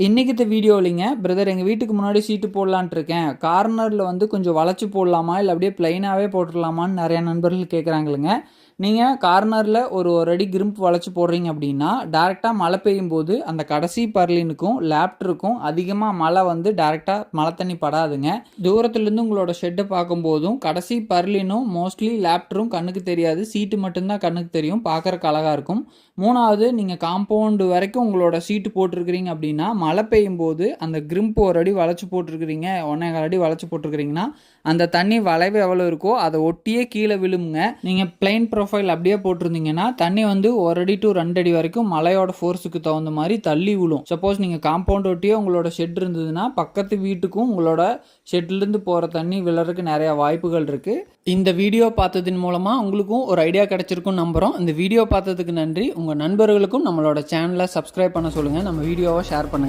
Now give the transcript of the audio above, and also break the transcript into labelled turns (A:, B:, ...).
A: இன்னைக்கு இந்த வீடியோலிங்க பிரதர் எங்கள் வீட்டுக்கு முன்னாடி சீட்டு போடலான்ட்டு இருக்கேன். கார்னரில் வந்து கொஞ்சம் வளைச்சி போடலாமா இல்லை அப்படியே பிளைனாகவே போட்டுடலாமான்னு நிறையா நண்பர்கள் கேட்குறாங்களுங்க. நீங்கள் கார்னரில் ஒரு அடி கிரிம்ப் வளைச்சி போடுறீங்க அப்படின்னா டேரெக்டாக மழை பெய்யும் போது அந்த கடைசி பர்லினுக்கும் லேப்டருக்கும் அதிகமாக மழை வந்து டேரெக்டாக மழை தண்ணி படாதுங்க. தூரத்துலேருந்து உங்களோட ஷெட்டை பார்க்கும்போதும் கடைசி பர்லினும் மோஸ்ட்லி லேப்டரும் கண்ணுக்கு தெரியாது, சீட்டு மட்டும்தான் கண்ணுக்கு தெரியும், பார்க்குறக்கு அழகாக இருக்கும். மூணாவது, நீங்கள் காம்பவுண்டு வரைக்கும் உங்களோட சீட்டு போட்டிருக்கிறீங்க அப்படின்னா மழை பெய்யும் போது அந்த கிரிம்ப் ஒரு அடி வளைச்சி போட்டிருக்கிறீங்க, 1.25 அடி வளைச்சி போட்டிருக்கிறீங்கன்னா அந்த தண்ணி வளைவு எவ்வளோ இருக்கோ அதை ஒட்டியே கீழே விழுமுங்க. நீங்கள் பிளைன் ப்ரொஃபைல் அப்படியே போட்டிருந்தீங்கன்னா தண்ணி வந்து 1 அடி to 2 அடி வரைக்கும் மழையோட ஃபோர்ஸுக்கு தகுந்த மாதிரி தள்ளி விழும். சப்போஸ் நீங்கள் காம்பவுண்ட் ஒட்டியே உங்களோட ஷெட் இருந்ததுன்னா பக்கத்து வீட்டுக்கும் உங்களோட ஷெட்லேருந்து போகிற தண்ணி விழறதுக்கு நிறையா வாய்ப்புகள் இருக்குது. இந்த வீடியோ பார்த்ததின் மூலமாக உங்களுக்கும் ஒரு ஐடியா கிடைச்சிருக்கும் நம்புகிறோம். இந்த வீடியோ பார்த்ததுக்கு நன்றி. உங்கள் நண்பர்களுக்கும் நம்மளோட சேனலை சப்ஸ்கிரைப் பண்ண சொல்லுங்கள், நம்ம வீடியோவை ஷேர் பண்ணுங்கள்.